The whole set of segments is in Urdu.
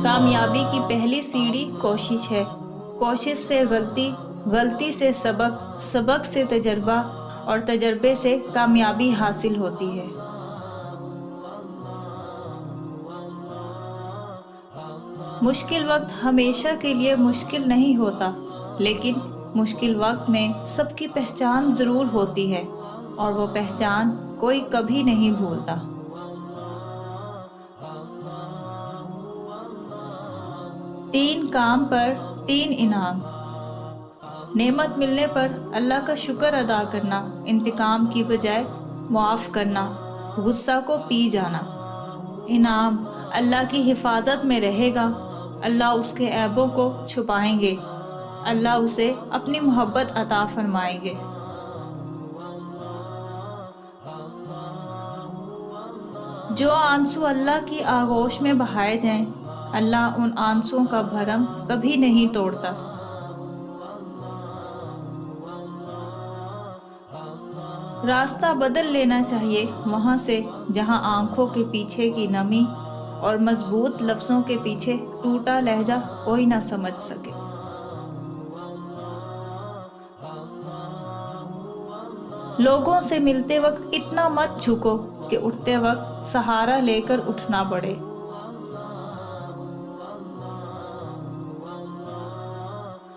کامیابی کی پہلی سیڑھی کوشش ہے، کوشش سے غلطی، غلطی سے سبق، سبق سے تجربہ اور تجربے سے کامیابی حاصل ہوتی ہے۔ مشکل وقت ہمیشہ کے لیے مشکل نہیں ہوتا، لیکن مشکل وقت میں سب کی پہچان ضرور ہوتی ہے، اور وہ پہچان کوئی کبھی نہیں بھولتا۔ تین کام پر تین انعام۔ نعمت ملنے پر اللہ کا شکر ادا کرنا، انتقام کی بجائے معاف کرنا، غصہ کو پی جانا۔ انعام، اللہ کی حفاظت میں رہے گا، اللہ اس کے عیبوں کو چھپائیں گے، اللہ اسے اپنی محبت عطا فرمائیں گے۔ جو آنسو اللہ کی آغوش میں بہائے جائیں، اللہ ان آنسوؤں کا بھرم کبھی نہیں توڑتا۔ راستہ بدل لینا چاہیے وہاں سے جہاں آنکھوں کے پیچھے کی نمی اور مضبوط لفظوں کے پیچھے ٹوٹا لہجہ کوئی نہ سمجھ سکے۔ لوگوں سے ملتے وقت اتنا مت جھکو کہ اٹھتے وقت سہارا لے کر اٹھنا پڑے۔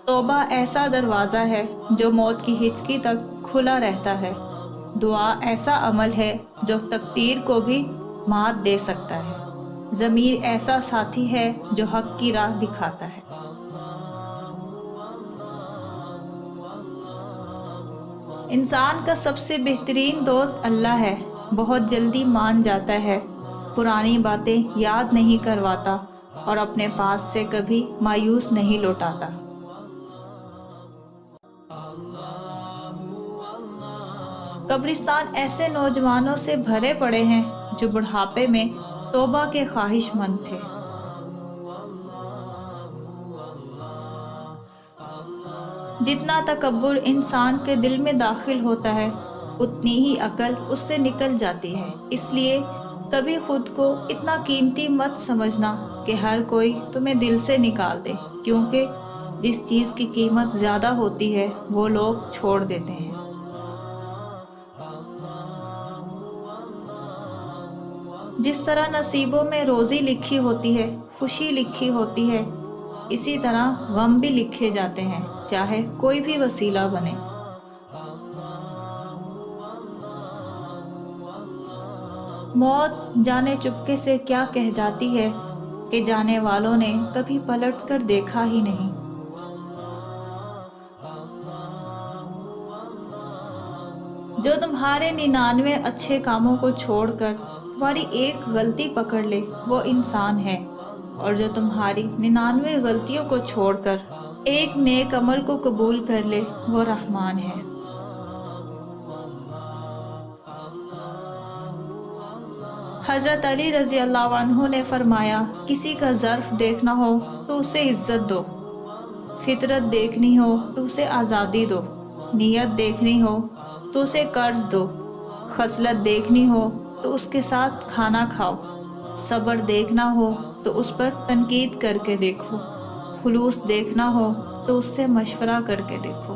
توبہ ایسا دروازہ ہے جو موت کی ہچکی تک کھلا رہتا ہے۔ دعا ایسا عمل ہے جو تقدیر کو بھی مات دے سکتا ہے۔ ضمیر ایسا ساتھی ہے جو حق کی راہ دکھاتا ہے۔ انسان کا سب سے بہترین دوست اللہ ہے، بہت جلدی مان جاتا ہے، پرانی باتیں یاد نہیں کرواتا اور اپنے پاس سے کبھی مایوس نہیں لوٹاتا۔ قبرستان ایسے نوجوانوں سے بھرے پڑے ہیں جو بڑھاپے میں توبہ کے خواہش مند تھے۔ جتنا تکبر انسان کے دل میں داخل ہوتا ہے، اتنی ہی عقل اس سے نکل جاتی ہے۔ اس لیے کبھی خود کو اتنا قیمتی مت سمجھنا کہ ہر کوئی تمہیں دل سے نکال دے، کیونکہ جس چیز کی قیمت زیادہ ہوتی ہے وہ لوگ چھوڑ دیتے ہیں۔ جس طرح نصیبوں میں روزی لکھی ہوتی ہے، خوشی لکھی ہوتی ہے، اسی طرح غم بھی لکھے جاتے ہیں، چاہے کوئی بھی وسیلہ بنے۔ موت جانے چپکے سے کیا کہہ جاتی ہے کہ جانے والوں نے کبھی پلٹ کر دیکھا ہی نہیں۔ جو تمہارے 99 اچھے کاموں کو چھوڑ کر تمہاری ایک غلطی پکڑ لے وہ انسان ہے، اور جو تمہاری 99 غلطیوں کو چھوڑ کر ایک نیک عمل کو قبول کر لے وہ رحمان ہے۔ حضرت علی رضی اللہ عنہ نے فرمایا، کسی کا ظرف دیکھنا ہو تو اسے عزت دو، فطرت دیکھنی ہو تو اسے آزادی دو، نیت دیکھنی ہو تو اسے قرض دو، خصلت دیکھنی ہو تو اس کے ساتھ کھانا کھاؤ، صبر دیکھنا ہو تو اس پر تنقید کر کے دیکھو، خلوص دیکھنا ہو تو اس سے مشورہ کر کے دیکھو۔